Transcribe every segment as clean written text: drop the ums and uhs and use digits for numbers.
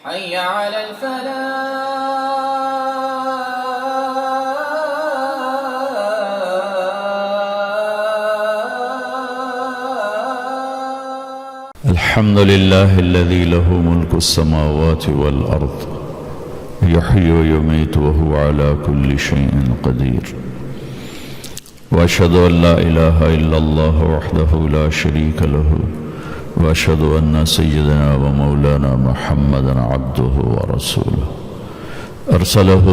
حي على الفلاح. الحمد لله الذي له ملك السماوات والأرض يحيي ويميت وهو على كل شيء قدير، وأشهد أن لا إله إلا الله وحده لا شريك له، وأشهد أن سيدنا ومولانا محمدا عبده ورسوله أرسله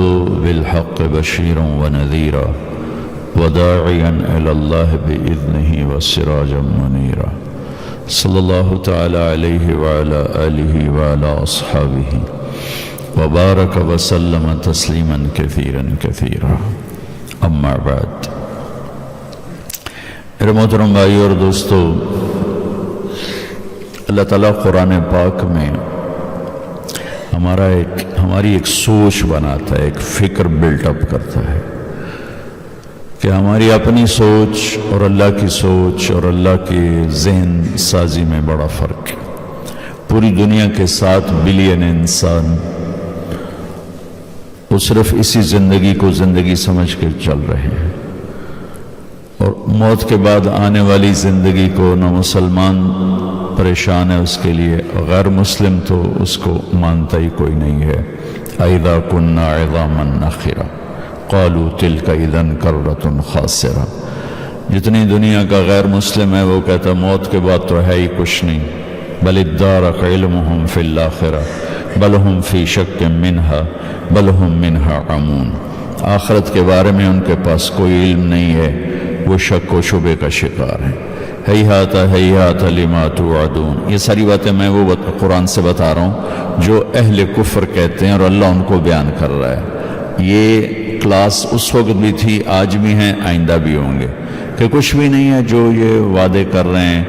بالحق بشيرا ونذيرا وداعيا إلى الله بإذنه وسراجا منيرا، صلى الله تعالى عليه وعلى آله وعلى أصحابه وبارك وسلم تسليما كثيرا كثيرا. أما بعد، میرے محترم بھائی اور دوستو، اللہ تعالیٰ قرآن پاک میں ہماری ایک سوچ بناتا ہے، ایک فکر بلٹ اپ کرتا ہے کہ ہماری اپنی سوچ اور اللہ کی سوچ اور اللہ کی ذہن سازی میں بڑا فرق ہے۔ پوری دنیا کے 7 بلین انسان وہ صرف اسی زندگی کو زندگی سمجھ کے چل رہے ہیں، اور موت کے بعد آنے والی زندگی کو نہ مسلمان پریشان ہے اس کے لیے، غیر مسلم تو اس کو مانتا ہی کوئی نہیں ہے۔ اَإِذَا كُنَّا عِظَامًا نَخِرًا قَالُوا تِلْكَ إِذًا كَرَّةٌ خَاسِرَةٌ۔ جتنی دنیا کا غیر مسلم ہے وہ کہتا ہے موت کے بعد تو ہے ہی کچھ نہیں، بل ادارک علمہم فی الآخرہ بل ہم فی شک منہا بل ہم منہا عمون۔ آخرت کے بارے میں ان کے پاس کوئی علم نہیں ہے، وہ شک و شبے کا شکار ہیں۔ ہیہات ہیہات لما توعدون، یہ ساری باتیں میں وہ قرآن سے بتا رہا ہوں جو اہل کفر کہتے ہیں، اور اللہ ان کو بیان کر رہا ہے۔ یہ کلاس اس وقت بھی تھی، آج بھی ہیں، آئندہ بھی ہوں گے، کہ کچھ بھی نہیں ہے جو یہ وعدے کر رہے ہیں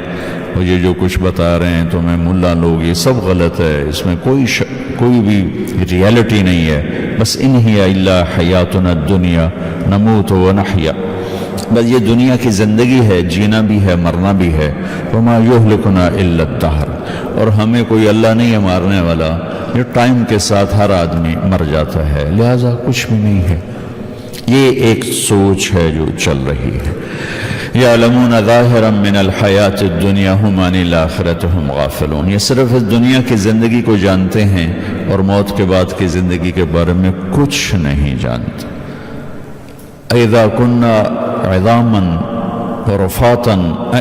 اور یہ جو کچھ بتا رہے ہیں تمہیں ملا لوگ، یہ سب غلط ہے، اس میں کوئی بھی ریالٹی نہیں ہے۔ بس ان ہی الا حیاتنا الدنیا نموت و نحیا، بس یہ دنیا کی زندگی ہے، جینا بھی ہے، مرنا بھی ہے۔ وما یہلکنا الا الدہر، اور ہمیں کوئی اللہ نہیں ہے مارنے والا، یہ ٹائم کے ساتھ ہر آدمی مر جاتا ہے، لہذا کچھ بھی نہیں ہے۔ یہ ایک سوچ ہے جو چل رہی ہے۔ یعلمون ظاہرا من الحیات الدنیا ہم عن الآخرۃ ہم غافلون، یہ صرف اس دنیا کی زندگی کو جانتے ہیں اور موت کے بعد کی زندگی کے بارے میں کچھ نہیں جانتے۔ اذا كنا عظاما ورفاتا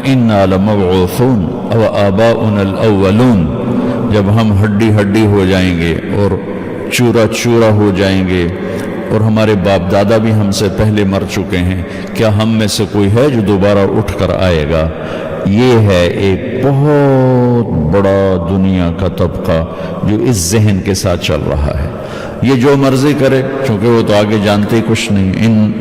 أئنا لمبعوثون او آباؤنا الاولون، جب ہم ہڈی ہڈی ہو جائیں گے اور چورا چورا ہو جائیں گے اور ہمارے باپ دادا بھی ہم سے پہلے مر چکے ہیں، کیا ہم میں سے کوئی ہے جو دوبارہ اٹھ کر آئے گا؟ یہ ہے ایک بہت بڑا دنیا کا طبقہ جو اس ذہن کے ساتھ چل رہا ہے۔ یہ جو مرضی کرے، چونکہ وہ تو آگے جانتے ہی کچھ نہیں۔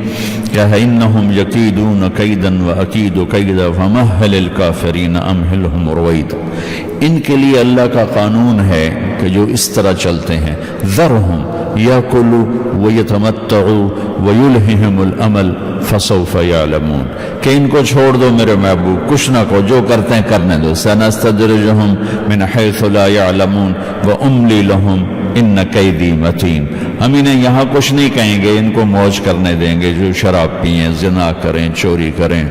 کیا ہے انہم یکیدون کیدا واکید کیدا فمہل الکافرین امہلہم رویدا، ان کے لیے اللہ کا قانون ہے کہ جو اس طرح چلتے ہیں، ذرہم یاکلوا ویتمتعوا ویلہہم الامل فسوف یعلمون، کہ ان کو چھوڑ دو میرے محبوب، کچھ نہ کو، جو کرتے ہیں کرنے دو۔ سنستدرجہم من حیث لا یعلمون واملی لہم ان کیدی متین، ہم انہیں یہاں کچھ نہیں کہیں گے، ان کو موج کرنے دیں گے، جو شراب پئیں، زنا کریں، چوری کریں،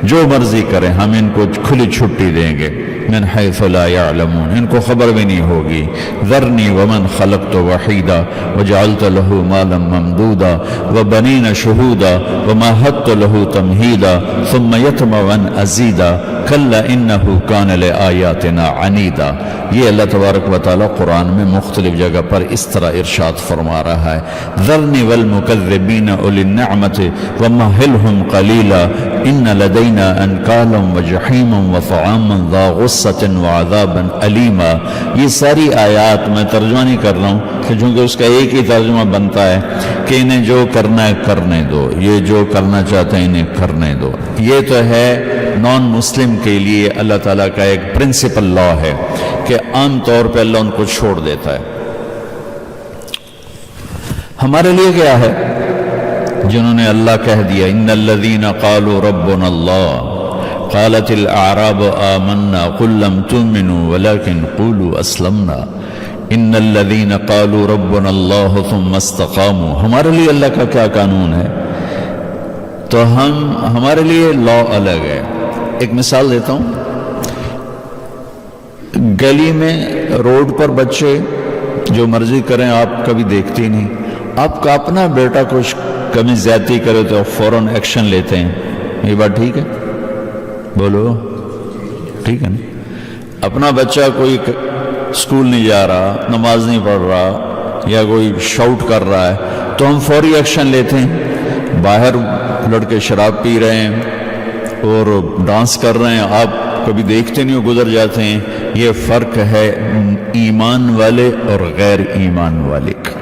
جو مرضی کریں، ہم ان کو کھلی چھٹی دیں گے۔ من حیث لا یعلمون، ان کو خبر بھی نہیں ہوگی۔ ذرنی ومن خلقت وحیدا وجعلت له مالا ممدودا وبنین شہودا ومہدت له تمہیدا ثم یطمع ان ازیدا کلا انہ کان لآیاتنا عنیدا۔ یہ اللہ تبارک و تعالیٰ قرآن میں مختلف جگہ پر اس طرح ارشاد فرما رہا ہے، ذرنی والمکذبین اولی النعمت ومہلہم قلیلا ان لدینا انکالا وجحیما وطعاما ذا غصۃ وعذابا علیما۔ یہ ساری آیات میں ترجمہ نہیں کر رہا ہوں کہ چونکہ اس کا ایک ہی ترجمہ بنتا ہے کہ انہیں جو کرنا ہے کرنے دو، یہ جو کرنا چاہتے ہیں انہیں کرنے دو۔ یہ تو ہے نان مسلم کے لیے اللہ تعالیٰ کا ایک پرنسپل لا ہے کہ عام طور پہ اللہ ان کو چھوڑ دیتا ہے۔ ہمارے لیے کیا ہے؟ جنہوں نے اللہ کہہ دیا ان الذین قالوا ربنا اللہ قالت الاعراب آمنا قل لم تؤمنوا ولكن قولوا اسلمنا ان الذین قالوا ربنا اللہ ثم استقاموا، ہمارے لیے اللہ کا کیا قانون ہے؟ تو ہمارے لیے لا الگ ہے۔ ایک مثال دیتا ہوں، گلی میں روڈ پر بچے جو مرضی کریں آپ کبھی دیکھتے ہی نہیں، آپ کا اپنا بیٹا کچھ کمی زیادتی کرے تو فوراً ایکشن لیتے ہیں، یہ بات ٹھیک ہے؟ بولو ٹھیک ہے نا؟ اپنا بچہ کوئی اسکول نہیں جا رہا، نماز نہیں پڑھ رہا، یا کوئی شاؤٹ کر رہا ہے تو ہم فوری ایکشن لیتے ہیں۔ باہر لڑکے شراب پی رہے ہیں اور ڈانس کر رہے ہیں، آپ کبھی دیکھتے نہیں ہو، گزر جاتے ہیں۔ یہ فرق ہے ایمان والے اور غیر ایمان والے کا،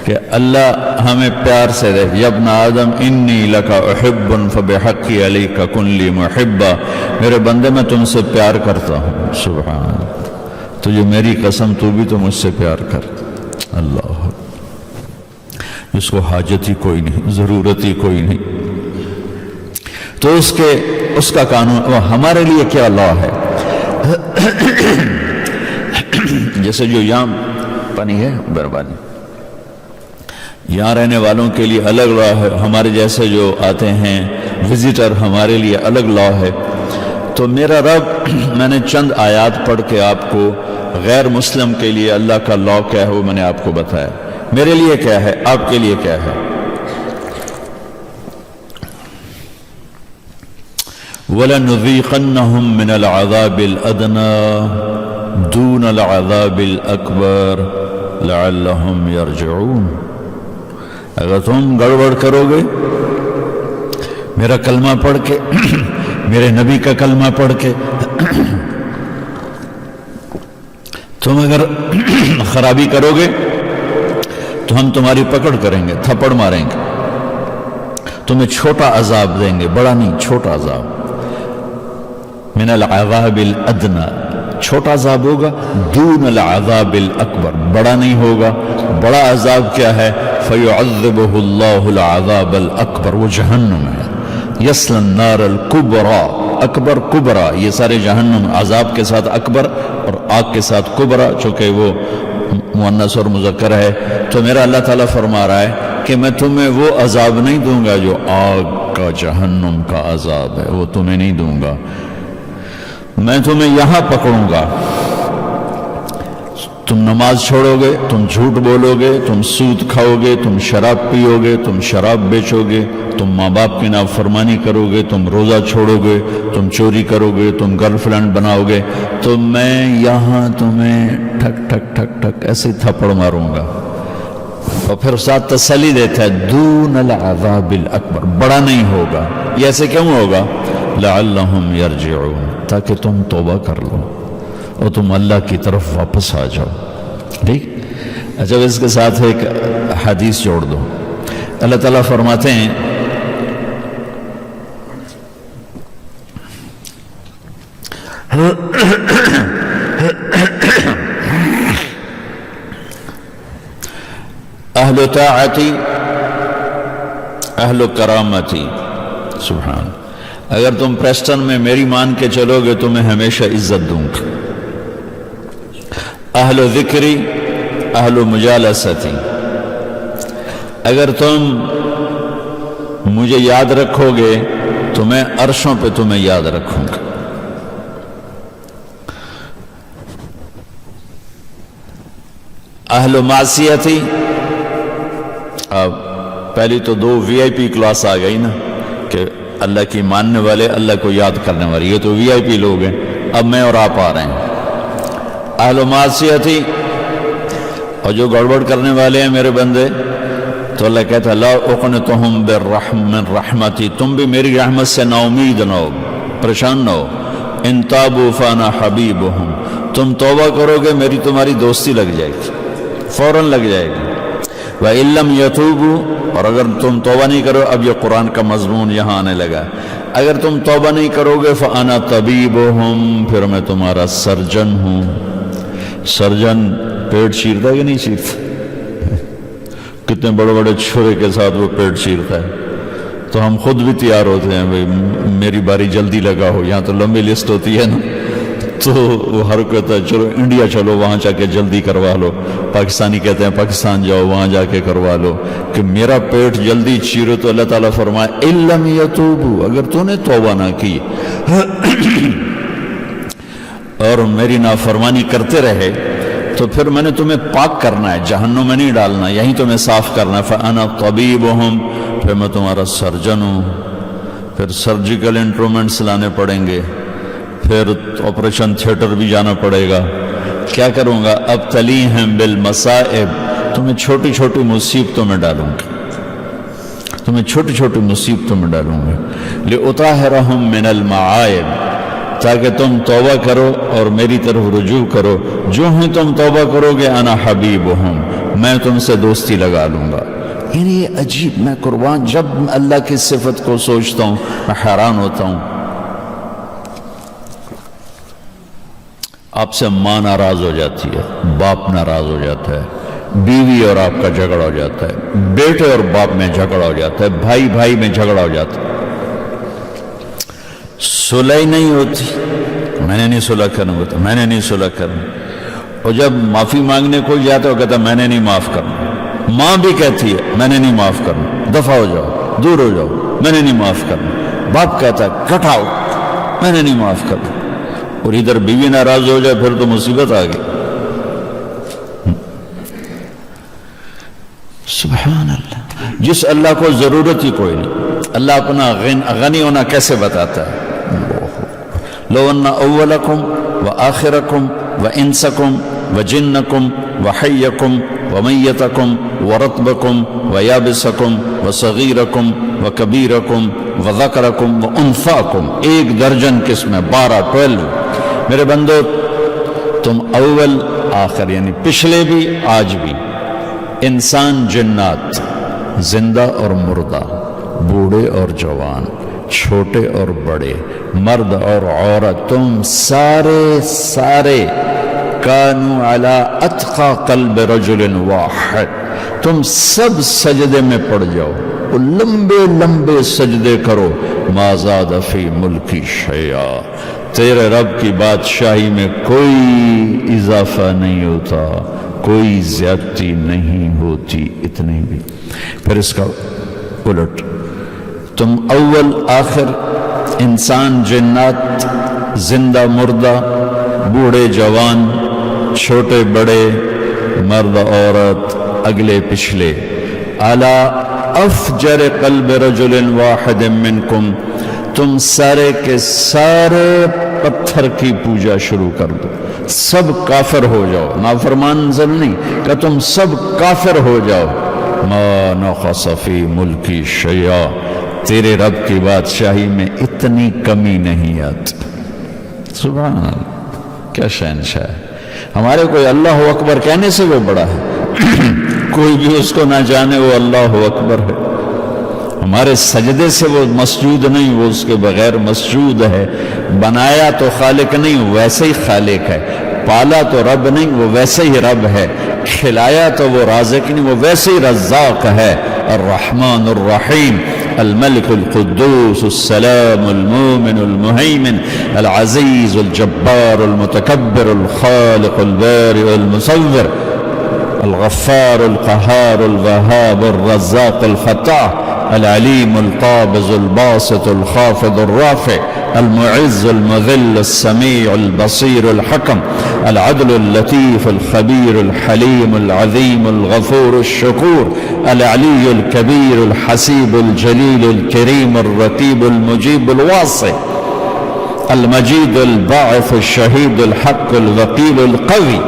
کہ اللہ ہمیں پیار سے دے، یا ابن آدم انی لک احب فبحقی علیک کن لی محبا، میرے بندے میں تم سے پیار کرتا ہوں، سبحان، تجھے میری قسم تو بھی تو مجھ سے پیار کر۔ اللہ، جس کو حاجت ہی کوئی نہیں، ضرورت ہی کوئی نہیں، تو اس کا قانون ہمارے لیے کیا لا ہے؟ جیسے جو یہاں پانی ہے بربادی، یہاں رہنے والوں کے لیے الگ لا ہے، ہمارے جیسے جو آتے ہیں وزٹر ہمارے لیے الگ لا ہے۔ تو میرا رب، میں نے چند آیات پڑھ کے آپ کو غیر مسلم کے لیے اللہ کا لا کیا ہے وہ میں نے آپ کو بتایا، میرے لیے کیا ہے، آپ کے لیے کیا ہے۔ وَلَنُذِيقَنَّهُم مِّنَ الْعَذَابِ الْأَدْنَىٰ دُونَ الْعَذَابِ الْأَكْبَرِ لَعَلَّهُمْ يَرْجِعُونَ، اگر تم گڑبڑ کرو گے میرا کلمہ پڑھ کے، میرے نبی کا کلمہ پڑھ کے، تم اگر خرابی کرو گے تو ہم تمہاری پکڑ کریں گے، تھپڑ ماریں گے، تمہیں چھوٹا عذاب دیں گے، بڑا نہیں، چھوٹا عذاب۔ من العذاب الادنی، چھوٹا عذاب ہوگا، دون العذاب الاکبر، بڑا نہیں ہوگا۔ بڑا عذاب کیا ہے؟ فیعذبہ اللہ العذاب الاکبر، وہ جہنم ہے، یصلی النار الکبریٰ، اکبر کبریٰ، یہ سارے جہنم، عذاب کے ساتھ اکبر اور آگ کے ساتھ کبریٰ، چونکہ وہ مؤنث اور مذکر ہے۔ تو میرا اللہ تعالیٰ فرما رہا ہے کہ میں تمہیں وہ عذاب نہیں دوں گا جو آگ کا، جہنم کا عذاب ہے، وہ تمہیں نہیں دوں گا، میں تمہیں یہاں پکڑوں گا۔ تم نماز چھوڑو گے، تم جھوٹ بولو گے، تم سود کھاؤ گے، تم شراب پیو گے، تم شراب بیچو گے، تم ماں باپ کی نافرمانی کرو گے، تم روزہ چھوڑو گے، تم چوری کرو گے، تم گرل فرینڈ بناؤ گے، تو میں یہاں تمہیں ٹھک ٹھک ٹھک ٹھک ایسے تھپڑ ماروں گا۔ اور پھر ساتھ تسلی دیتا ہے دون العذاب الاکبر، بڑا نہیں ہوگا۔ یہ ایسے کیوں ہوگا؟ لعلہم یرجعون، تاکہ تم توبہ کر لو اور تم اللہ کی طرف واپس آ جاؤ۔ ٹھیک؟ اچھا، اس کے ساتھ ایک حدیث جوڑ دو۔ اللہ تعالیٰ فرماتے ہیں اہل طاعتی اہل کرامتی، سبحان، اگر تم پریسٹن میں میری مان کے چلو گے تو میں ہمیشہ عزت دوں گا۔ اہل ذکری اہل مجالستی، اگر تم مجھے یاد رکھو گے تو میں عرشوں پہ تمہیں یاد رکھوں گا۔ اہل معصیتی، اب پہلی تو دو وی آئی پی کلاس آ گئی نا، کہ اللہ کی ماننے والے، اللہ کو یاد کرنے والے، یہ تو وی آئی پی لوگ ہیں۔ اب میں اور آپ آ رہے ہیں اہل معصیتی، اور جو گڑبڑ کرنے والے ہیں میرے بندے، تو اللہ کہتا ہے لا اقنطہم من رحمتی، تم بھی میری رحمت سے نا امید نہ ہو، پریشان نہ ہو۔ ان تابوا فانا حبیبہم، تم توبہ کرو گے میری تمہاری دوستی لگ جائے گی، فوراً لگ جائے گی۔ وَإِن لَّمْ يَتُوبُوا، اور اگر تم توبہ نہیں کرو، اب یہ قرآن کا مضمون یہاں آنے لگا، اگر تم توبہ نہیں کرو گے فَأَنَا طَبِيبُهُمْ، پھر میں تمہارا سرجن ہوں۔ سرجن پیٹ چیرتا ہے کہ نہیں چیرتا؟ کتنے بڑے بڑے چھرے کے ساتھ وہ پیٹ چیرتا ہے، تو ہم خود بھی تیار ہوتے ہیں بھئی میری باری جلدی لگا ہو، یہاں تو لمبی لسٹ ہوتی ہے نا، تو وہ ہر کوئی کہتا ہے چلو انڈیا چلو، وہاں جا کے جلدی کروا لو. پاکستانی کہتے ہیں پاکستان جاؤ، وہاں جا کے کروا لو. کہ میرا پیٹ جلدی چیرو تو اللہ تعالیٰ فرمائے اِلَّمْ يَتُوبُوا، اگر تو نے توبہ نہ کی اور میری نافرمانی کرتے رہے تو پھر میں نے تمہیں پاک کرنا ہے، جہنم میں نہیں ڈالنا، یہیں تمہیں صاف کرنا ہے. فَأَنَا طَبِيبُهُمْ، پھر میں تمہارا سرجن ہوں. پھر سرجیکل انسٹرومنٹس لانے پڑیں گے، پھر آپریشن تھیٹر بھی جانا پڑے گا. کیا کروں گا؟ ابتلیہم بالمصائب، تمہیں چھوٹی چھوٹی مصیبتوں میں ڈالوں گا، تمہیں چھوٹی چھوٹی مصیبتوں میں ڈالوں گا. لِأُطَهِرَهُمْ مِنَ الْمَعَائِبِ، تاکہ تم توبہ کرو اور میری طرف رجوع کرو. جو ہی تم توبہ کرو گے انا حبیبہم، میں تم سے دوستی لگا لوں گا. یعنی یہ عجیب، میں قربان جب اللہ کی صفت کو سوچتا ہوں میں حیران ہوتا ہوں. آپ سے ماں ناراض ہو جاتی ہے، باپ ناراض ہو جاتا ہے، بیوی اور آپ کا جھگڑا ہو جاتا ہے، بیٹے اور باپ میں جھگڑا ہو جاتا ہے، بھائی بھائی میں جھگڑا ہو جاتا ہے. صلح نہیں ہوتی، میں نے نہیں صلح کرنا ہوتا، میں نے نہیں صلح کرنا. اور جب معافی مانگنے کو جاتا ہے وہ کہتا ہے میں نے نہیں معاف کرنا. ماں بھی کہتی ہے میں نے نہیں معاف کرنا، دفع ہو جاؤ، دور ہو جاؤ، میں نے نہیں معاف کرنا. باپ کہتا ہے کٹاؤ، میں نے نہیں معاف کرنا. اور ادھر بیوی ناراض ہو جائے پھر تو مصیبت آ گئی. سبحان اللہ، جس اللہ کو ضرورت ہی کوئی نہیں، اللہ اپنا غنی ہونا کیسے بتاتا ہے؟ لو ان اولکم وآخرکم وانسکم وجنکم وحیکم ومیتکم ورطبکم ویابسکم وصغیرکم وکبیرکم وذکرکم وانثاکم، 1 درجن قسم ہے، 12 میرے بندو، تم اول آخر یعنی پچھلے بھی آج بھی، انسان جنات، زندہ اور مردہ، بوڑھے اور جوان، چھوٹے اور بڑے، مرد اور عورت، تم سارے کانوا علی اتقى قلب رجل واحد، تم سب سجدے میں پڑ جاؤ، لمبے لمبے سجدے کرو. ما زاد فی ملکی شیئا، تیرے رب کی بادشاہی میں کوئی اضافہ نہیں ہوتا، کوئی زیادتی نہیں ہوتی. اتنے بھی. پھر اس کا الٹ، تم اول آخر، انسان جنات، زندہ مردہ، بوڑھے جوان، چھوٹے بڑے، مرد عورت، اگلے پچھلے. علی افجر قلب رجل واحد منکم، تم سارے کے سارے پتھر کی پوجا شروع کر دو، سب کافر ہو جاؤ. نافرمان زل نہیں کہ تم سب کافر ہو جاؤ. ما نقص فی ملکی شیئا، تیرے رب کی بادشاہی میں اتنی کمی نہیں آتی. سبحان اللہ، کیا شہنشاہ ہے. ہمارے کوئی اللہ اکبر کہنے سے وہ بڑا ہے، کوئی بھی اس کو نہ جانے وہ اللہ اکبر ہے. ہمارے سجدے سے وہ مسجود نہیں، وہ اس کے بغیر مسجود ہے. بنایا تو خالق نہیں، ویسے ہی خالق ہے. پالا تو رب نہیں، وہ ویسے ہی رب ہے. کھلایا تو وہ رازق نہیں، وہ ویسے ہی رزاق ہے. الرحمن الرحیم، الملك القدوس السلام المؤمن المهيمن العزيز الجبار المتكبر الخالق البارئ المصور الغفار القهار الوهاب الرزاق الفتاح العليم القابض الباسط الخافض الرافع المعز المذل السميع البصير الحكم العدل اللطيف الخبير الحليم العظيم الغفور الشكور العلي الكبير الحسيب الجليل الكريم الرقيب المجيب الواسع المجيد الباعث الشهيد الحق الوكيل القوي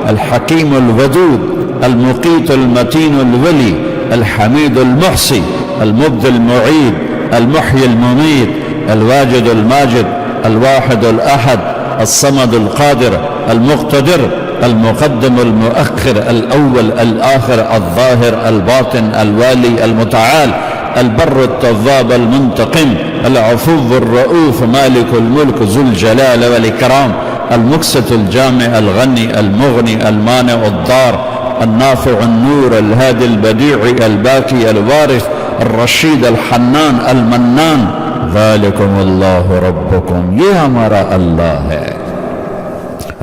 الحكيم الودود المقيت المتين الولي الحميد المحصي المبدي المعيد المحيي المميت الواجد الماجد الواحد الأحد الصمد القادر المقتدر المقدم المؤخر الأول الآخر الظاهر الباطن الوالي المتعال البر التواب المنتقم العفو الرؤوف مالك الملك ذو الجلال والإكرام المقسط الجامع الغني المغني المانع الضار النافع النور الهادي البديع الباكي الوارث الرشید الحنان المنان ذالکم اللہ ربکم، یہ ہمارا اللہ ہے.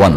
1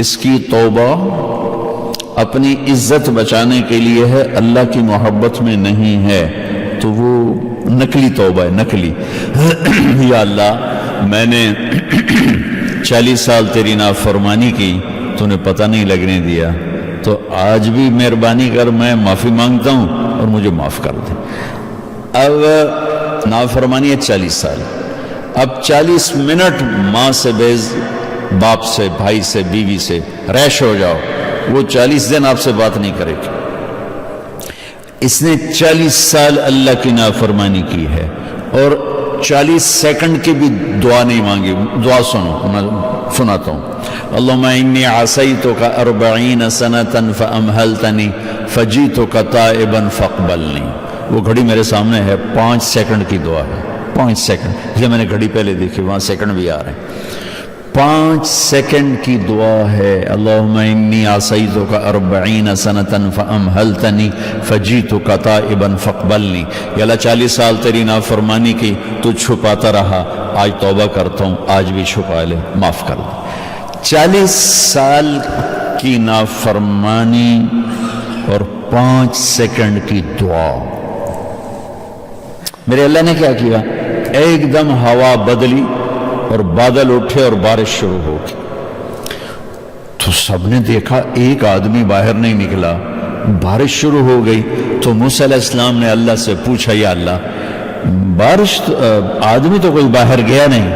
اس کی توبہ اپنی عزت بچانے کے لیے ہے، اللہ کی محبت میں نہیں ہے، تو وہ نقلی توبہ ہے، نقلی۔ یا اللہ میں نے 40 سال تیری نافرمانی کی، تو نے پتہ نہیں لگنے دیا، تو آج بھی مہربانی کر، میں معافی مانگتا ہوں اور مجھے معاف کر دے۔ اب نافرمانی ہے 40 سال، اب 40 منٹ ماں سے بیز، باپ سے، بھائی سے، بیوی سے ریش ہو جاؤ، وہ 40 دن آپ سے بات نہیں کرے گی۔ اس نے 40 سال اللہ کی نافرمانی کی ہے اور 40 سیکنڈ کی بھی دعا نہیں مانگی۔ دعا سنو، میں سناتا ہوں۔ اللہم انی عصیتک 40 سنة فامہلتنی فجیتک تائبا فاقبلنی۔ وہ گھڑی میرے سامنے ہے، 5 سیکنڈ کی دعا ہے، 5 سیکنڈ، اس لیے میں نے گھڑی پہلے دیکھی، وہاں سیکنڈ بھی آ رہے ہیں۔ 5 سیکنڈ کی دعا ہے، اللہم انی عصیتک 40 سنة فامہلتنی فجیتک تائبا فاقبلنی۔ یا اللہ 40 سال تیری نافرمانی کی، تو چھپاتا رہا، آج توبہ کرتا ہوں، آج بھی چھپا لے، معاف کر دے۔ 40 سال کی نافرمانی اور 5 سیکنڈ کی دعا۔ میرے اللہ نے کیا کیا؟ ایک دم ہوا بدلی اور بادل اٹھے اور بارش شروع ہو گئی، تو سب نے دیکھا، ایک آدمی باہر نہیں نکلا، بارش شروع ہو گئی۔ تو موسیٰ علیہ السلام نے اللہ سے پوچھا، یا اللہ بارش آدمی تو کوئی باہر گیا نہیں،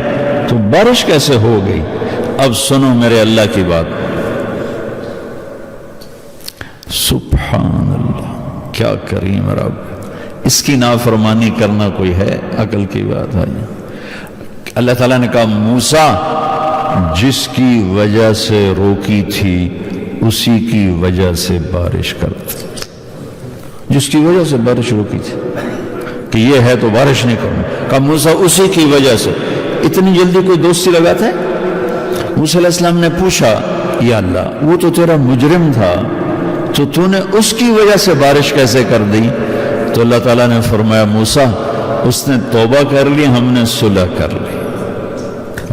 تو بارش کیسے ہو گئی؟ اب سنو میرے اللہ کی بات، سبحان اللہ، کیا کریم رب، اس کی نافرمانی کرنا کوئی ہے؟ عقل کی بات ہے۔ اللہ تعالیٰ نے کہا، موسیٰ جس کی وجہ سے روکی تھی اسی کی وجہ سے بارش کر دے۔ جس کی وجہ سے بارش روکی تھی کہ یہ ہے تو بارش نہیں کرنا، کہا موسیٰ اسی کی وجہ سے۔ اتنی جلدی کوئی دوستی لگاتا ہے؟ موسیٰ علیہ السلام نے پوچھا، یا اللہ وہ تو تیرا مجرم تھا، تو نے اس کی وجہ سے بارش کیسے کر دی؟ تو اللہ تعالیٰ نے فرمایا، موسیٰ اس نے توبہ کر لی، ہم نے صلح کر لی۔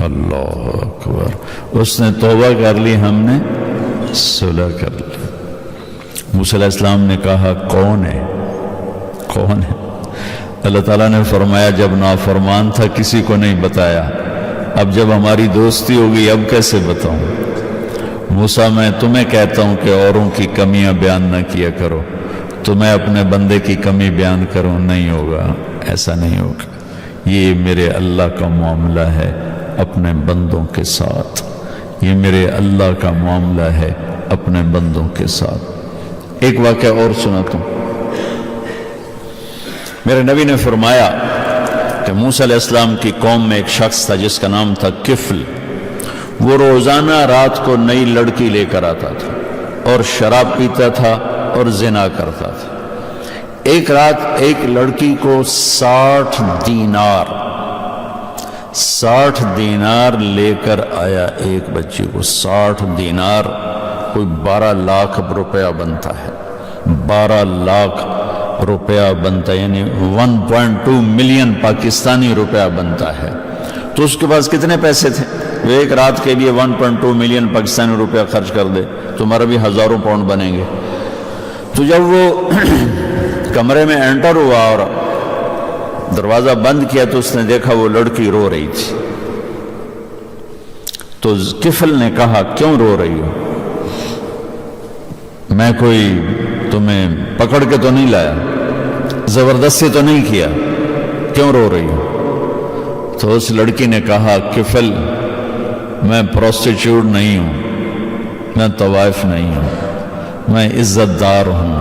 اللہ اکبر، اس نے توبہ کر لی، ہم نے صلح کر لی۔ موسیٰ علیہ السلام نے کہا، کون ہے؟ کون ہے؟ اللہ تعالیٰ نے فرمایا، جب نافرمان تھا کسی کو نہیں بتایا، اب جب ہماری دوستی ہوگی اب کیسے بتاؤں؟ موسیٰ میں تمہیں کہتا ہوں کہ اوروں کی کمیاں بیان نہ کیا کرو، تو میں اپنے بندے کی کمی بیان کروں؟ نہیں ہوگا، ایسا نہیں ہوگا۔ یہ میرے اللہ کا معاملہ ہے اپنے بندوں کے ساتھ، یہ میرے اللہ کا معاملہ ہے اپنے بندوں کے ساتھ۔ ایک واقعہ اور سناتا ہوں۔ میرے نبی نے فرمایا کہ موسیٰ علیہ السلام کی قوم میں ایک شخص تھا جس کا نام تھا کفل۔ وہ روزانہ رات کو نئی لڑکی لے کر آتا تھا اور شراب پیتا تھا اور زنا کرتا تھا۔ ایک رات ایک لڑکی کو 60 دینار لے کر آیا، ایک بچی کو 60 دینار، کوئی 12 لاکھ روپیہ بنتا ہے، 12 لاکھ روپیہ بنتا ہے، یعنی 1.2 ملین پاکستانی روپیہ بنتا ہے۔ تو اس کے پاس کتنے پیسے تھے؟ وہ ایک رات کے لیے 1.2 ملین پاکستانی روپیہ خرچ کر دے، تمہارا بھی ہزاروں پاؤنڈ بنیں گے۔ تو جب وہ کمرے میں انٹر ہوا اور دروازہ بند کیا تو اس نے دیکھا وہ لڑکی رو رہی تھی۔ تو کفل نے کہا، کیوں رو رہی ہو؟ میں کوئی تمہیں پکڑ کے تو نہیں لایا، زبردستی تو نہیں کیا، کیوں رو رہی ہو؟ تو اس لڑکی نے کہا، کفل میں پروسٹیچیوٹ نہیں ہوں، میں طوائف نہیں ہوں، میں عزت دار ہوں،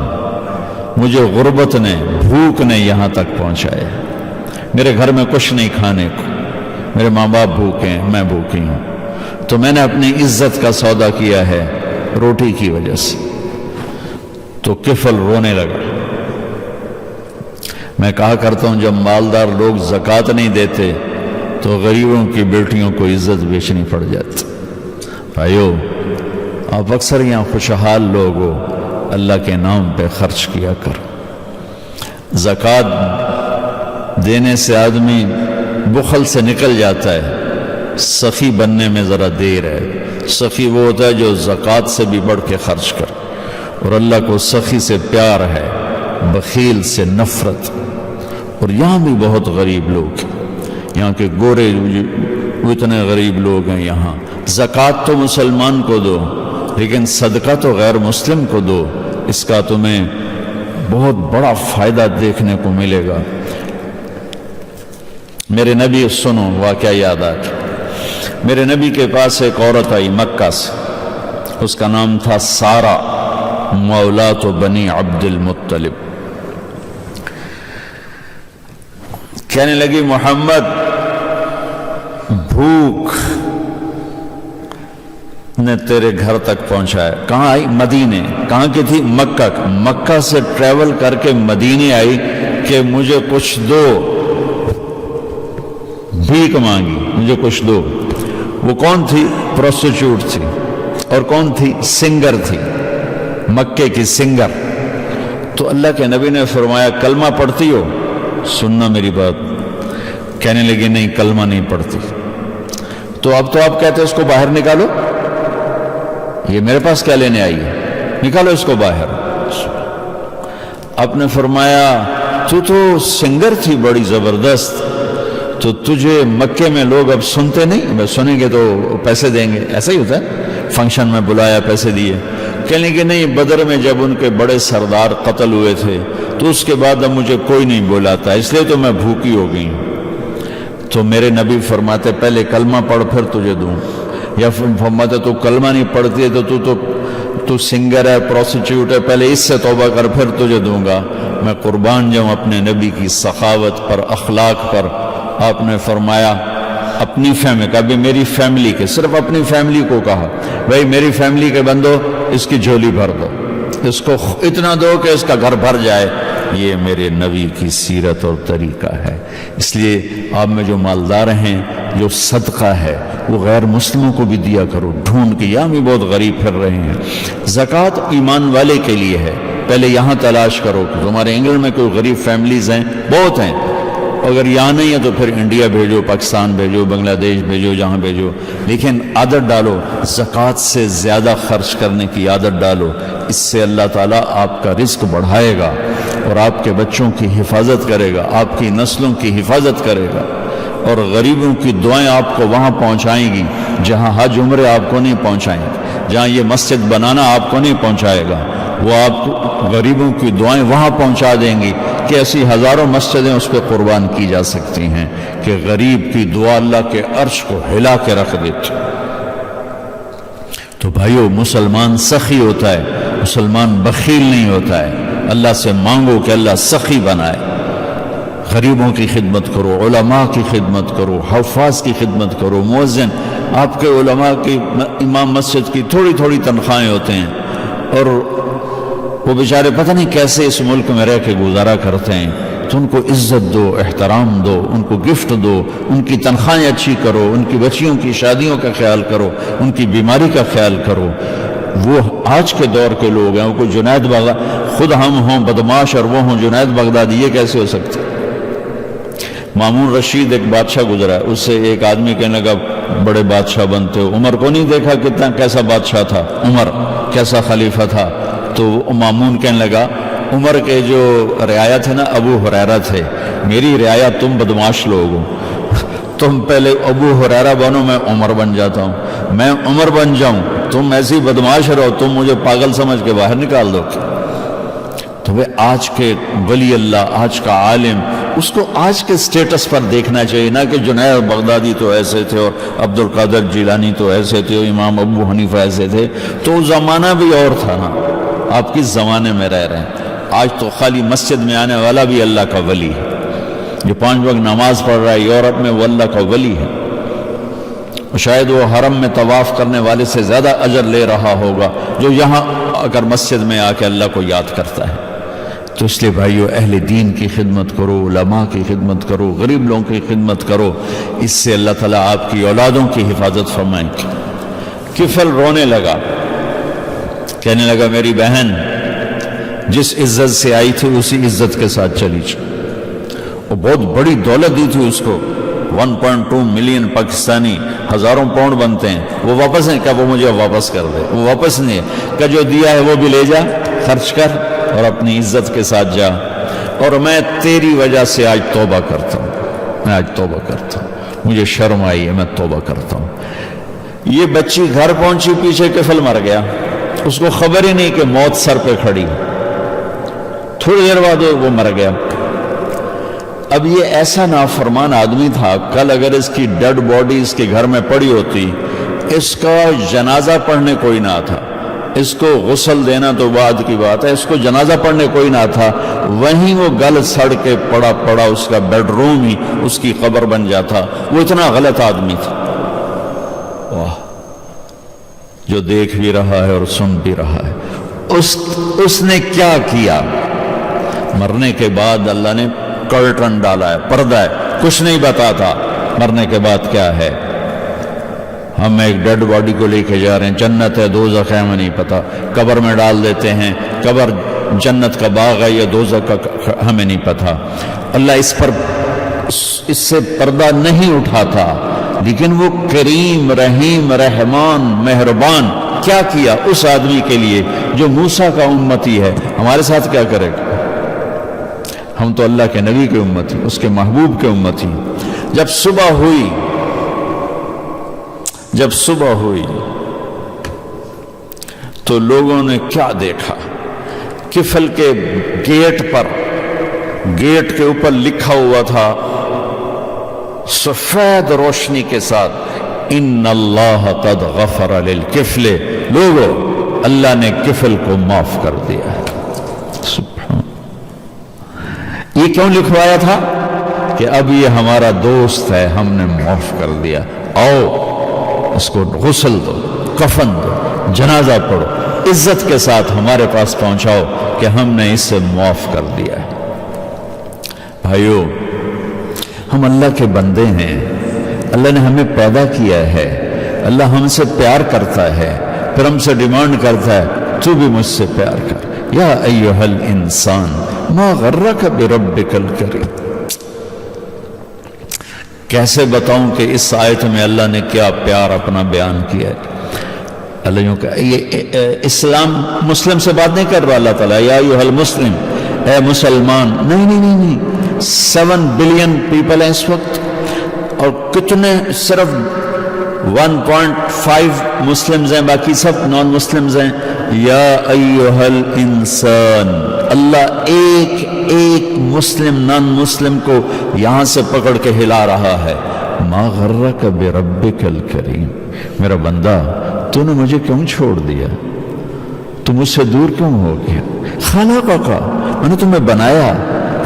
مجھے غربت نے، بھوک نے یہاں تک پہنچایا، میرے گھر میں کچھ نہیں کھانے کو، میرے ماں باپ بھوکے ہیں، میں بھوکی ہوں، تو میں نے اپنی عزت کا سودا کیا ہے روٹی کی وجہ سے۔ تو کفل رونے لگا۔ میں کہا کرتا ہوں جب مالدار لوگ زکوٰۃ نہیں دیتے تو غریبوں کی بیٹیوں کو عزت بیچنی پڑ جاتی۔ بھائیو، آپ اکثر یہاں خوشحال لوگ ہو، اللہ کے نام پہ خرچ کیا کرو۔ زکوٰۃ دینے سے آدمی بخل سے نکل جاتا ہے، سخی بننے میں ذرا دیر ہے۔ سخی وہ ہوتا ہے جو زکوٰۃ سے بھی بڑھ کے خرچ کرے، اور اللہ کو سخی سے پیار ہے، بخیل سے نفرت۔ اور یہاں بھی بہت غریب لوگ ہیں، یہاں کے گورے وہ اتنے غریب لوگ ہیں یہاں۔ زکوٰۃ تو مسلمان کو دو، لیکن صدقہ تو غیر مسلم کو دو، اس کا تمہیں بہت بڑا فائدہ دیکھنے کو ملے گا۔ میرے نبی، سنو واقعہ یاد آ گیا، میرے نبی کے پاس ایک عورت آئی مکہ سے، اس کا نام تھا سارہ مولات بنی عبد المطلب۔ کہنے لگی محمد بھوک نے تیرے گھر تک پہنچایا۔ کہاں آئی؟ مدینے۔ کہاں کی تھی؟ مکہ۔ مکہ سے ٹریول کر کے مدینے آئی کہ مجھے کچھ دو، بھیک مانگی، مجھے کچھ دو۔ وہ کون تھی؟ پروسٹیچیوٹ تھی۔ اور کون تھی؟ سنگر تھی، مکے کی سنگر۔ تو اللہ کے نبی نے فرمایا کلمہ پڑھتی ہو؟ سننا میری بات۔ کہنے لگی نہیں، کلمہ نہیں پڑھتی۔ تو اب آپ کہتے اس کو باہر نکالو، یہ میرے پاس کیا لینے آئی ہے، نکالو اس کو باہر۔ آپ نے فرمایا تو سنگر تھی بڑی زبردست، تو تجھے مکے میں لوگ اب سنتے نہیں؟ میں سنیں گے تو پیسے دیں گے، ایسا ہی ہوتا ہے، فنکشن میں بلایا پیسے دیے۔ کہنے کہ نہیں، بدر میں جب ان کے بڑے سردار قتل ہوئے تھے تو اس کے بعد اب مجھے کوئی نہیں بلاتا، اس لیے تو میں بھوکی ہو گئی ہوں۔ تو میرے نبی فرماتے پہلے کلمہ پڑھ پھر تجھے دوں، یا فرماتے تو کلمہ نہیں پڑھتی ہے تو سنگر ہے، پروسٹیچیوٹ ہے، پہلے اس سے توبہ کر پھر تجھے دوں گا۔ میں قربان جاؤں اپنے نبی کی سخاوت پر، اخلاق پر۔ آپ نے فرمایا اپنی فیملی کا بھی، میری فیملی کے، صرف اپنی فیملی کو کہا بھائی میری فیملی کے بندو اس کی جھولی بھر دو، اس کو اتنا دو کہ اس کا گھر بھر جائے۔ یہ میرے نبی کی سیرت اور طریقہ ہے۔ اس لیے آپ میں جو مالدار ہیں، جو صدقہ ہے وہ غیر مسلموں کو بھی دیا کرو، ڈھونڈ کے۔ یہاں بھی بہت غریب پھر رہے ہیں۔ زکوٰۃ ایمان والے کے لیے ہے، پہلے یہاں تلاش کرو کہ تمہارے انگلینڈ میں کوئی غریب فیملیز ہیں، بہت ہیں، اگر یہاں نہیں ہے تو پھر انڈیا بھیجو، پاکستان بھیجو، بنگلہ دیش بھیجو، جہاں بھیجو، لیکن عادت ڈالو، زکوٰۃ سے زیادہ خرچ کرنے کی عادت ڈالو۔ اس سے اللہ تعالیٰ آپ کا رزق بڑھائے گا اور آپ کے بچوں کی حفاظت کرے گا، آپ کی نسلوں کی حفاظت کرے گا، اور غریبوں کی دعائیں آپ کو وہاں پہنچائیں گی جہاں حج عمرے آپ کو نہیں پہنچائیں گے، جہاں یہ مسجد بنانا آپ کو نہیں پہنچائے گا، وہ آپ کو غریبوں کی دعائیں وہاں پہنچا دیں گی کہ ایسی ہزاروں مسجدیں اس پہ قربان کی جا سکتی ہیں کہ غریب کی دعا اللہ کے عرش کو ہلا کے رکھ دیتی۔ تو بھائیو، مسلمان سخی ہوتا ہے، مسلمان بخیل نہیں ہوتا ہے۔ اللہ سے مانگو کہ اللہ سخی بنائے، غریبوں کی خدمت کرو، علماء کی خدمت کرو، حفاظ کی خدمت کرو، مؤذن، آپ کے علماء کی، امام مسجد کی تھوڑی تھوڑی تنخواہیں ہوتے ہیں، اور وہ بیچارے پتہ نہیں کیسے اس ملک میں رہ کے گزارا کرتے ہیں، تو ان کو عزت دو، احترام دو، ان کو گفٹ دو، ان کی تنخواہیں اچھی کرو، ان کی بچیوں کی شادیوں کا خیال کرو، ان کی بیماری کا خیال کرو۔ وہ آج کے دور کے لوگ ہیں، وہ کوئی جنید بغدادی، خود ہم ہوں بدماش اور وہ ہوں جنید بغدادی، یہ کیسے ہو سکتے؟ مامون رشید ایک بادشاہ گزرا ہے، اس سے ایک آدمی کہنے لگا بڑے بادشاہ بنتے ہو، عمر کو نہیں دیکھا کتنا کیسا بادشاہ تھا، عمر کیسا خلیفہ تھا؟ تو مامون کہنے لگا عمر کے جو رعایا تھے نا، ابو ہریرہ تھے، میری رعایا تم بدماش لوگ ہو، تم پہلے ابو ہریرہ بنو، میں عمر بن جاتا ہوں، میں عمر بن جاؤں، تم ایسی بدماش رہو، تم مجھے پاگل سمجھ کے باہر نکال دو۔ تو وہ آج کے ولی اللہ، آج کا عالم، اس کو آج کے سٹیٹس پر دیکھنا چاہیے، نہ کہ جنید بغدادی تو ایسے تھے اور عبد القادر جیلانی تو ایسے تھے اور امام ابو حنیفہ ایسے تھے، تو زمانہ بھی اور تھا نا، آپ کس زمانے میں رہ رہے ہیں؟ آج تو خالی مسجد میں آنے والا بھی اللہ کا ولی ہے، جو 5 وقت نماز پڑھ رہا ہے یورپ میں، وہ اللہ کا ولی ہے، شاید وہ حرم میں طواف کرنے والے سے زیادہ اجر لے رہا ہوگا جو یہاں اگر مسجد میں آ کے اللہ کو یاد کرتا ہے۔ تو اس لیے بھائیو، اہل دین کی خدمت کرو، علماء کی خدمت کرو، غریب لوگوں کی خدمت کرو، اس سے اللہ تعالیٰ آپ کی اولادوں کی حفاظت فرمائیں گے۔ کفل رونے لگا، کہنے لگا میری بہن جس عزت سے آئی تھی اسی عزت کے ساتھ چلی جائے، وہ بہت بڑی دولت دی تھی اس کو، 1.2 ملین پاکستانی، ہزاروں پاؤنڈ بنتے ہیں، وہ واپس ہیں کیا؟ وہ مجھے واپس کر دے، وہ واپس نہیں ہے کہ جو دیا ہے وہ بھی لے جا، خرچ کر اور اپنی عزت کے ساتھ جا، اور میں تیری وجہ سے آج توبہ کرتا ہوں، میں آج توبہ کرتا ہوں، مجھے شرم آئی ہے، میں توبہ کرتا ہوں۔ یہ بچی گھر پہنچی، پیچھے کفل مر گیا، اس کو خبر ہی نہیں کہ موت سر پہ کھڑی، تھوڑی دیر بعد وہ مر گیا۔ اب یہ ایسا نافرمان آدمی تھا، کل اگر اس کی ڈیڈ باڈی اس کے گھر میں پڑی ہوتی، اس کا جنازہ پڑھنے کوئی نہ تھا، اس کو غسل دینا تو بعد کی بات ہے، اس کو جنازہ پڑھنے کوئی نہ تھا، وہیں وہ گل سڑ کے پڑا اس کا بیڈ روم ہی اس کی قبر بن جاتا۔ وہ اتنا غلط آدمی تھا، واہ، جو دیکھ بھی رہا ہے اور سن بھی رہا ہے۔ اس نے کیا کیا؟ مرنے کے بعد اللہ نے کرٹن ڈالا ہے، پردہ ہے، کچھ نہیں بتاتا مرنے کے بعد کیا ہے۔ ہم ایک ڈیڈ باڈی کو لے کے جا رہے ہیں، جنت ہے دوزخ ہے ہمیں نہیں پتا، قبر میں ڈال دیتے ہیں، قبر جنت کا باغ ہے یا دوزخ کا ہمیں نہیں پتا۔ اللہ اس سے پردہ نہیں اٹھاتا، لیکن وہ کریم رحیم رحمان مہربان کیا کیا اس آدمی کے لیے جو موسیٰ کا امتی ہے۔ ہمارے ساتھ کیا کرے گا؟ ہم تو اللہ کے نبی کے امتی، اس کے محبوب کے امتی۔ جب صبح ہوئی تو لوگوں نے کیا دیکھا؟ کفل کے گیٹ کے اوپر لکھا ہوا تھا سفید روشنی کے ساتھ، ان اللہ قد غفر للکفل، لوگو اللہ نے کفل کو معاف کر دیا ہے۔ یہ کیوں لکھوایا تھا؟ کہ اب یہ ہمارا دوست ہے، ہم نے معاف کر دیا، آؤ اس کو غسل دو، کفن دو، جنازہ پڑھو، عزت کے ساتھ ہمارے پاس پہنچاؤ کہ ہم نے اسے معاف کر دیا ہے۔ بھائیو، ہم اللہ کے بندے ہیں، اللہ نے ہمیں پیدا کیا ہے، اللہ ہم سے پیار کرتا ہے، پھر ہم سے ڈیمانڈ کرتا ہے تو بھی مجھ سے پیار کر۔ یا ایہا الانسان ما غرک بربک الکریم۔ کیسے بتاؤں کہ اس آیت میں اللہ نے کیا پیار اپنا بیان کیا ہے؟ اللہ یوں کہ یہ اسلام مسلم سے بات نہیں کر رہا اللہ تعالیٰ، یا ایہا المسلم، اے مسلمان، نہیں، 7 بلین پیپل ہیں اس وقت، اور کتنے صرف 1.5 مسلمز ہیں، باقی سب نان مسلمز ہیں۔ یا ایہا الانسان، اللہ ایک مسلم نان مسلم کو یہاں سے پکڑ کے ہلا رہا ہے۔ ما غرک بربک الکریم، میرا بندہ تو نے مجھے کیوں چھوڑ دیا؟ تو مجھ سے دور کیوں ہو گیا؟ خلقک، میں نے تمہیں بنایا،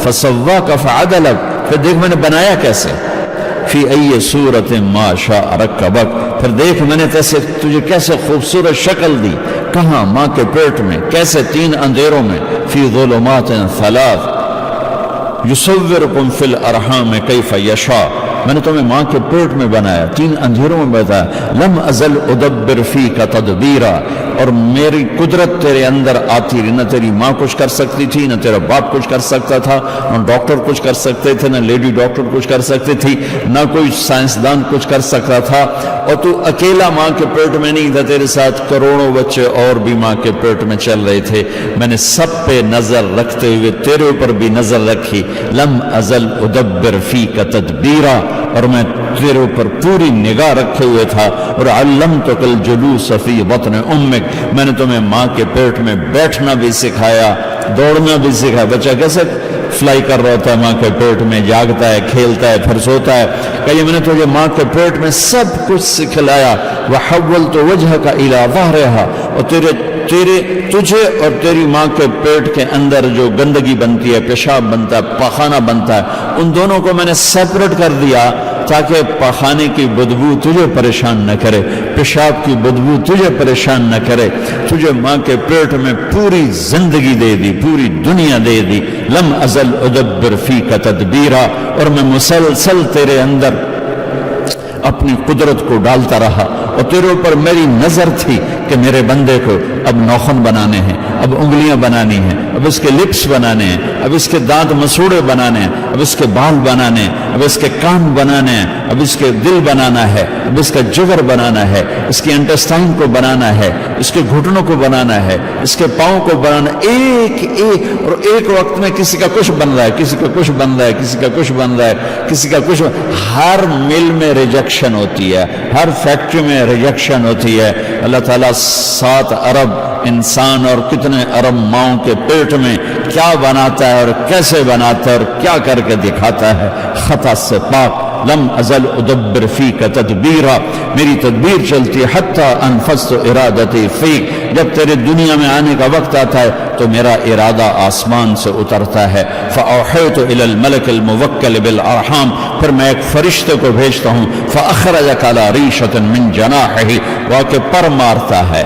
فسواک فعدلک، پھر دیکھ میں نے بنایا کیسے، فی ای صورت ما شاء رکبک، پھر دیکھ میں نے تجھے کیسے خوبصورت شکل دی، کہاں؟ ماں کے پیٹ میں، کیسے؟ 3 اندھیروں میں، فی ظلمات 3، یصورکم فی الارحام کیف یشاء، میں نے تمہیں ماں کے پیٹ میں بنایا، 3 اندھیروں میں بتایا، لم ازل ادبر فیک تدبیرا، اور میری قدرت تیرے اندر آتی رہی، نہ تیری ماں کچھ کر سکتی تھی، نہ تیرا باپ کچھ کر سکتا تھا، نہ ڈاکٹر کچھ کر سکتے تھے، نہ لیڈی ڈاکٹر کچھ کر سکتی تھی، نہ کوئی سائنسدان کچھ کر سکتا تھا، اور تو اکیلا ماں کے پیٹ میں نہیں تھا، تیرے ساتھ کروڑوں بچے اور بھی ماں کے پیٹ میں چل رہے تھے، میں نے سب پہ نظر رکھتے ہوئے تیرے اوپر بھی نظر رکھی، لم ازل ادبر فیک تدبیرا، اور میں تیرے اوپر پوری نگاہ رکھے ہوئے تھا، اور علمتک الجلوس فی بطن امک، میں نے تمہیں ماں کے پیٹ میں بیٹھنا بھی سکھایا، دوڑنا بھی سکھایا۔ بچہ کیسے فلائی کر رہا ہوتا ہے ماں کے پیٹ میں، جاگتا ہے، کھیلتا ہے، پھر سوتا ہے، کہ میں نے تجھے ماں کے پیٹ میں سب کچھ سکھلایا، وحولت وجہک الی ظہرہا، اور تجھے اور تیری ماں کے پیٹ کے اندر جو گندگی بنتی ہے، پیشاب بنتا ہے، پاخانہ بنتا ہے، ان دونوں کو میں نے سیپریٹ کر دیا تاکہ پاخانے کی بدبو تجھے پریشان نہ کرے، پیشاب کی بدبو تجھے پریشان نہ کرے، تجھے ماں کے پیٹ میں پوری زندگی دے دی، پوری دنیا دے دی، لم ازل ادبر فیک تدبیرا، اور میں مسلسل تیرے اندر اپنی قدرت کو ڈالتا رہا، اور تیرے اوپر میری نظر تھی کہ میرے بندے کو اب نوخن بنانے ہیں، اب انگلیاں بنانی ہیں، اب اس کے لپس بنانے ہیں، اب اس کے دانت مسوڑے بنانے ہیں، اب اس کے بال بنانے ہیں، اب اس کے کان بنانے ہیں، اب اس کے دل بنانا ہے، اب اس کا جگر بنانا ہے، اس کے انٹسٹائن کو بنانا ہے، اس کے گھٹنوں کو بنانا ہے، اس کے پاؤں کو بنانا، ایک اور ایک وقت میں کسی کا کچھ بن رہا ہے، کسی کا کچھ بن رہا ہے، کسی کا کچھ بن رہا ہے، کسی کا کچھ. ہر مل میں ریجیکشن ہوتی ہے، ہر فیکٹری میں ریجیکشن ہوتی ہے. اللہ تعالیٰ 7 ارب انسان اور کتنے ارب ماؤں کے پیٹ میں کیا بناتا ہے اور کیسے بناتا ہے اور کیا کر کے دکھاتا ہے، خطا سے پاک. لم ازل ادبر فیک تدبیرا، میری تدبیر چلتی ہے حتی انفذت ارادتی فیک، جب تیرے دنیا میں آنے کا وقت آتا ہے تو میرا ارادہ آسمان سے اترتا ہے. فاوحیت الی الملک الموکل بالارحام، پھر میں ایک فرشتے کو بھیجتا ہوں. فاخرجک علی ریشۃ من جناحہ، وہ کہ پر مارتا ہے.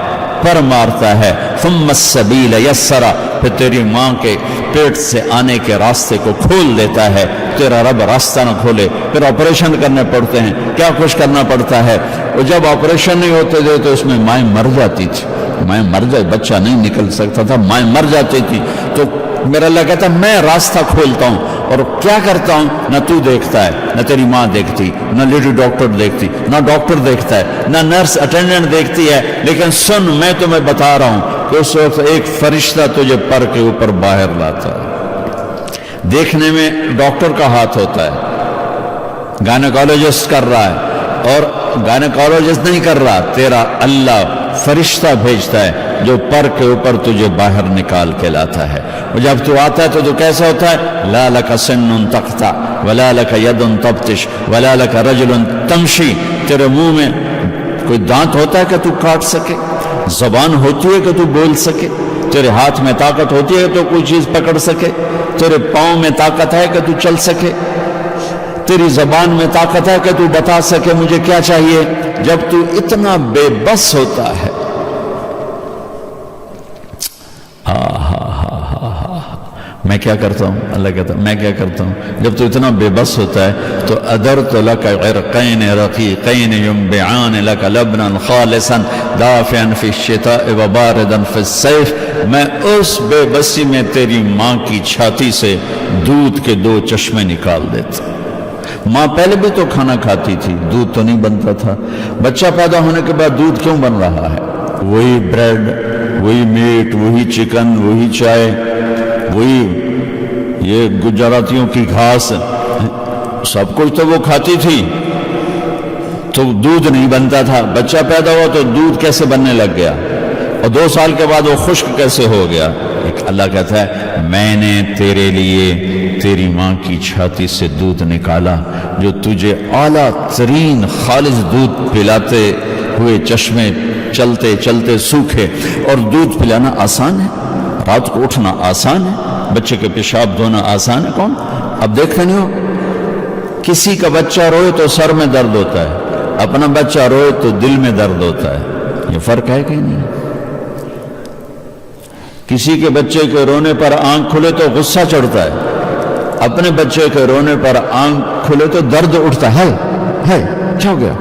ثم السبیل یسرا، پھر تیری ماں کے پیٹ سے آنے کے راستے کو کھول دیتا ہے. تیرا رب راستہ نہ کھولے، پھر آپریشن کرنے پڑتے ہیں، کیا کچھ کرنا پڑتا ہے. اور جب آپریشن نہیں ہوتے تھے تو اس میں مائیں مر جاتی تھی، مائیں مر جائے، بچہ نہیں نکل سکتا تھا، مائیں مر جاتی تھی. تو میرا اللہ کہتا ہے میں راستہ کھولتا ہوں. اور کیا کرتا ہوں؟ نہ تو دیکھتا ہے، نہ تیری ماں دیکھتی، نہ لیڈی ڈاکٹر دیکھتی، نہ ڈاکٹر دیکھتا ہے، نہ نرس اٹینڈنٹ دیکھتی ہے. لیکن سن، میں تمہیں بتا رہا ہوں کہ اس وقت ایک فرشتہ تجھے پر کے اوپر باہر لاتا ہے. دیکھنے میں ڈاکٹر کا ہاتھ ہوتا ہے، گائنیکالوجسٹ کر رہا ہے، اور گائنیکالوجسٹ نہیں کر رہا، تیرا اللہ فرشتہ بھیجتا ہے جو پر کے اوپر تجھے باہر نکال کے لاتا ہے. اور جب تو آتا ہے تو کیسا ہوتا ہے؟ لا لک سن تقطع ولا لک ید تبطش ولا لک رجل تمشی، تیرے منہ میں کوئی دانت ہوتا ہے کہ تو کاٹ سکے، زبان ہوتی ہے کہ تو بول سکے، تیرے ہاتھ میں طاقت ہوتی ہے کہ تو کوئی چیز پکڑ سکے، تیرے پاؤں میں طاقت ہے کہ تو چل سکے، تیری زبان میں طاقت ہے کہ تو بتا سکے مجھے کیا چاہیے. جب تو اتنا بے بس ہوتا ہے، میں کیا کرتا ہوں؟ اللہ کہتا ہے میں کیا کرتا ہوں؟ جب تو اتنا بے بس ہوتا ہے تو ادرت لک عرقین رقیقین ینبعان لک لبنا خالصا دافعا فی الشتاء وباردا فی الصیف، میں اس بے بسی میں تیری ماں کی چھاتی سے دودھ کے 2 چشمے نکال دیتا. ماں پہلے بھی تو کھانا کھاتی تھی، دودھ تو نہیں بنتا تھا. بچہ پیدا ہونے کے بعد دودھ کیوں بن رہا ہے؟ وہی بریڈ، وہی میٹ، وہی چکن، وہی چائے، وہی یہ گجراتیوں کی گھاس، سب کچھ تو وہ کھاتی تھی تو دودھ نہیں بنتا تھا. بچہ پیدا ہوا تو دودھ کیسے بننے لگ گیا؟ اور 2 سال کے بعد وہ خشک کیسے ہو گیا؟ اللہ کہتا ہے میں نے تیرے لیے تیری ماں کی چھاتی سے دودھ نکالا جو تجھے اعلیٰ ترین خالص دودھ پلاتے ہوئے چشمے چلتے چلتے سوکھے. اور دودھ پلانا آسان ہے، رات کو اٹھنا آسان ہے، بچے کے پیشاب دھونا آسان ہے. کون اب دیکھتے نہیں ہو؟ کسی کا بچہ روئے تو سر میں درد ہوتا ہے، اپنا بچہ روئے تو دل میں درد ہوتا ہے. یہ فرق ہے کہ نہیں؟ کسی کے بچے کے رونے پر آنکھ کھلے تو غصہ چڑھتا ہے، اپنے بچے کے رونے پر آنکھ کھلے تو درد اٹھتا ہے. کیا ہو گیا؟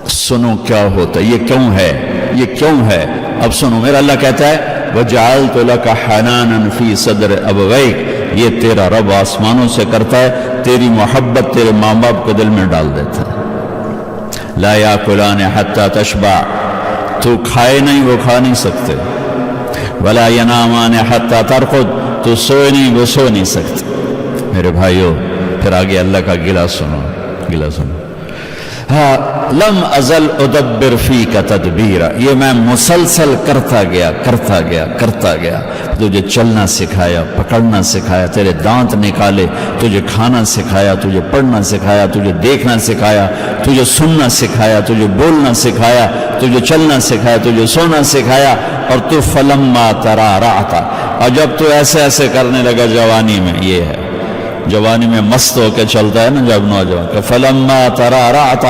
سنو کیا ہوتا ہے، یہ کیوں ہے، یہ کیوں ہے. اب سنو، میرا اللہ کہتا ہے وَجَعَلْتُ لَكَ حَنَانًا فِي صَدْرِ أَبْوَيْكَ، یہ تیرا رب آسمانوں سے کرتا ہے، تیری محبت تیرے ماں باپ کے دل میں ڈال دیتا ہے. لَا يَأْكُلَانِ حَتَّى تَشْبَعَ، تو کھائے نہیں وہ کھا نہیں سکتے. وَلَا يَنَامَانِ حَتَّى تَرْقُدْ، تو سوئے نہیں وہ سو نہیں سکتے. میرے بھائیو، پھر آگے اللہ کا گلہ سنو. لم ازل ادبر فیک تدبیرا، یہ میں مسلسل کرتا گیا. تجھے چلنا سکھایا، پکڑنا سکھایا، تیرے دانت نکالے، تجھے کھانا سکھایا، تجھے پڑھنا سکھایا، تجھے دیکھنا سکھایا، تجھے سننا سکھایا، تجھے بولنا سکھایا، تجھے چلنا سکھایا، تجھے سونا سکھایا. اور تو فلما ترعرعت، اور جب تو ایسے کرنے لگا جوانی میں، یہ ہے جوانی میں مست ہو کے چلتا ہے نا جب نوجوان کہ فلما ترعرعت،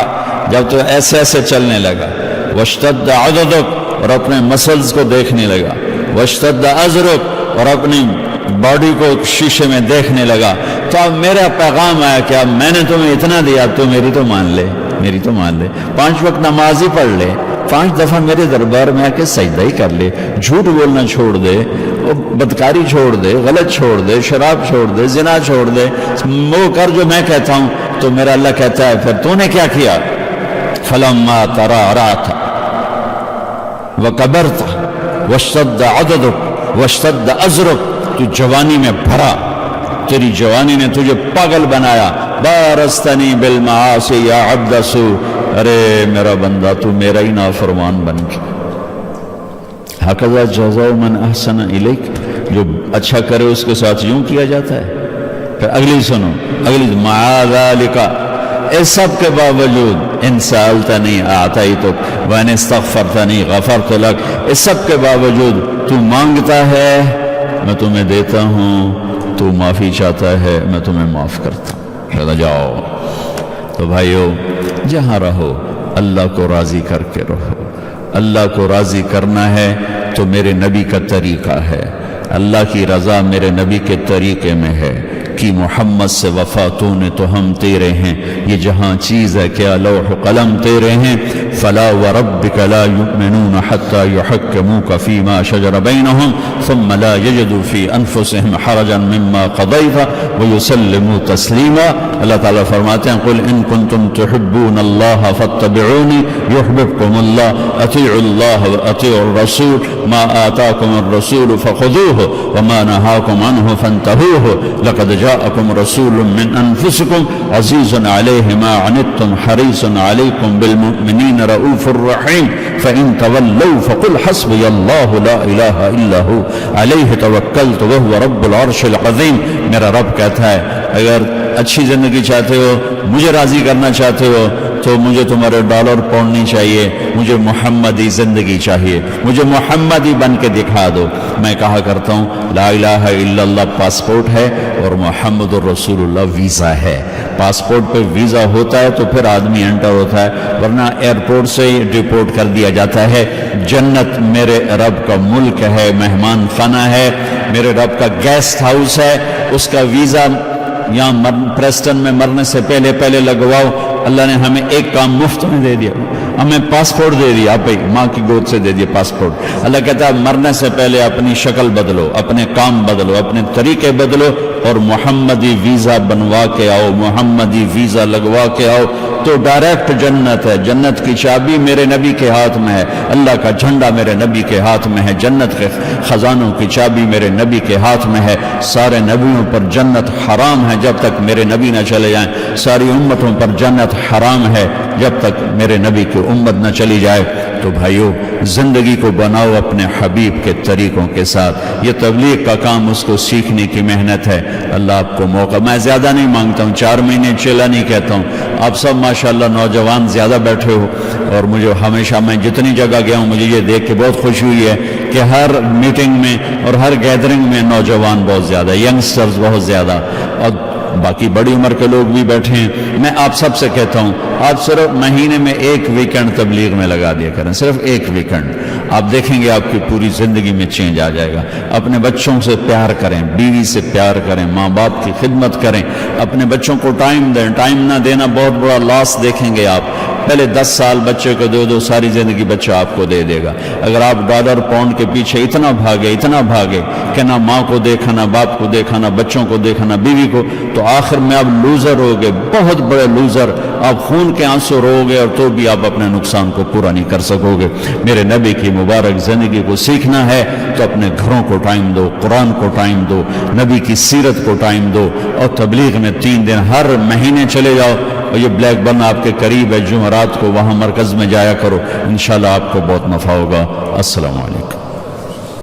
جب تو ایسے چلنے لگا. واشتد عضدک، اور اپنے مسلز کو دیکھنے لگا. واشتد ازرک، اور اپنی باڈی کو شیشے میں دیکھنے لگا. تو اب میرا پیغام آیا کہ اب میں نے تمہیں اتنا دیا، تو میری تو مان لے. 5 وقت نماز ہی پڑھ لے، 5 دفعہ میرے دربار میں آ کے سجدہ ہی کر لے، جھوٹ بولنا چھوڑ دے، بدکاری چھوڑ دے، غلط چھوڑ دے، شراب چھوڑ دے، زنا چھوڑ دے، وہ کر جو میں کہتا ہوں. تو میرا اللہ کہتا ہے پھر تو نے کیا کیا؟ فلما ترعرعت وکبرت واشتد عضدک واشتد ازرک، تو جوانی میں بھرا، تیری جوانی نے تجھے پاگل بنایا. بارستنی بالمعاصی یا عبد سو، ارے میرا بندہ تو میرا ہی نافرمان بن گیا. ہکذا جزاء من احسن الیک، جو اچھا کرے اس کے ساتھ یوں کیا جاتا ہے. پھر اگلی سنو، اگلی مع ذالک، اس سب کے باوجود ان سألتنی اعطیتک وان استغفرتنی غفرت لک، اس سب کے باوجود تو مانگتا ہے میں تمہیں دیتا ہوں، تو معافی چاہتا ہے میں تمہیں معاف کرتا ہوں. کہتا جاؤ. تو بھائیو جہاں رہو اللہ کو راضی کر کے رہو. اللہ کو راضی کرنا ہے تو میرے نبی کا طریقہ ہے، اللہ کی رضا میرے نبی کے طریقے میں ہے. کہ محمد سے وفا تو نے تو ہم تیرے ہیں، یہ جہاں چیز ہے کیا لوح قلم تیرے ہیں. فلا وربک لا یؤمنون حتی یحکموک فیما شجر بینہم ثم لا یجدوا فی انفسہم حرجا مما قضیت ویسلموا تسلیما. اللہ تعالیٰ فرماتے ہیں قل ان کنتم تحبون اللہ فاتبعونی یحببکم اللہ، اطیعوا اللہ واطیعوا الرسول، ما آتاکم الرسول فخذوه وما نہاکم عنہ فانتہوه. لقد جاءکم رسول من انفسکم عزیز علیہ ما عنتم حریص علیکم بالمؤمنین رؤوف الرحیم. فإن تولوا فقل حسبی اللہ لا الہ الا ہو علیہ توکلت وہو رب العرش العظیم. میرا رب کہتا ہے اگر اچھی زندگی چاہتے ہو، مجھے راضی کرنا چاہتے ہو، تو مجھے تمہارے ڈالر پاؤنڈ نہیں چاہیے، مجھے محمدی زندگی چاہیے، مجھے محمدی بن کے دکھا دو. میں کہا کرتا ہوں لا الہ الا اللہ پاسپورٹ ہے اور محمد الرسول اللہ ویزا ہے. پاسپورٹ پہ ویزا ہوتا ہے تو پھر آدمی انٹر ہوتا ہے، ورنہ ایئرپورٹ سے ہی ڈپورٹ کر دیا جاتا ہے. جنت میرے رب کا ملک ہے، مہمان خانہ ہے، میرے رب کا گیسٹ ہاؤس ہے. اس کا ویزا یہاں پریسٹن میں مرنے سے پہلے لگواؤ. اللہ نے ہمیں ایک کام مفت میں دے دیا، ہمیں پاسپورٹ دے دیا، آپ ماں کی گود سے دے دیا پاسپورٹ. اللہ کہتا ہے مرنے سے پہلے اپنی شکل بدلو، اپنے کام بدلو، اپنے طریقے بدلو اور محمدی ویزا بنوا کے آؤ، محمدی ویزا لگوا کے آؤ تو ڈائریکٹ جنت ہے. جنت کی چابی میرے نبی کے ہاتھ میں ہے، اللہ کا جھنڈا میرے نبی کے ہاتھ میں ہے، جنت کے خزانوں کی چابی میرے نبی کے ہاتھ میں ہے. سارے نبیوں پر جنت حرام ہے جب تک میرے نبی نہ چلے جائیں، ساری امتوں پر جنت حرام ہے جب تک میرے نبی کی امت نہ چلی جائے. تو بھائیو زندگی کو بناؤ اپنے حبیب کے طریقوں کے ساتھ. یہ تبلیغ کا کام اس کو سیکھنے کی محنت ہے. اللہ آپ کو موقع، میں زیادہ نہیں مانگتا ہوں، 4 مہینے چلا نہیں کہتا ہوں. آپ سب ماشاءاللہ نوجوان زیادہ بیٹھے ہو، اور مجھے ہمیشہ میں جتنی جگہ گیا ہوں مجھے یہ دیکھ کے بہت خوشی ہوئی ہے کہ ہر میٹنگ میں اور ہر گیدرنگ میں نوجوان بہت زیادہ، ینگسٹرز بہت زیادہ، اور باقی بڑی عمر کے لوگ بھی بیٹھے ہیں. میں آپ سب سے کہتا ہوں آپ صرف مہینے میں 1 ویکنڈ تبلیغ میں لگا دیا کریں، صرف 1 ویکنڈ. آپ دیکھیں گے آپ کی پوری زندگی میں چینج آ جائے گا. اپنے بچوں سے پیار کریں، بیوی سے پیار کریں، ماں باپ کی خدمت کریں، اپنے بچوں کو ٹائم دیں. ٹائم نہ دینا بہت بڑا لاس دیکھیں گے آپ. پہلے 10 سال بچے کو دے دو، ساری زندگی بچہ آپ کو دے دے گا. اگر آپ ڈالر پاؤنڈ کے پیچھے اتنا بھاگے کہ نہ ماں کو دیکھا، نہ باپ کو دیکھا، نہ بچوں کو دیکھا، نہ بیوی کو، تو آخر میں آپ لوزر ہوگے، بہت بڑے لوزر. آپ خون کے آنسو روگے اور تو بھی آپ اپنے نقصان کو پورا نہیں کر سکو گے. میرے نبی کی مبارک زندگی کو سیکھنا ہے تو اپنے گھروں کو ٹائم دو، قرآن کو ٹائم دو، نبی کی سیرت کو ٹائم دو، اور تبلیغ میں 3 دن ہر مہینے چلے جاؤ. اور یہ بلیک برن آپ کے قریب ہے، جمعرات کو وہاں مرکز میں جایا کرو، انشاءاللہ آپ کو بہت نفع ہوگا. السلام علیکم.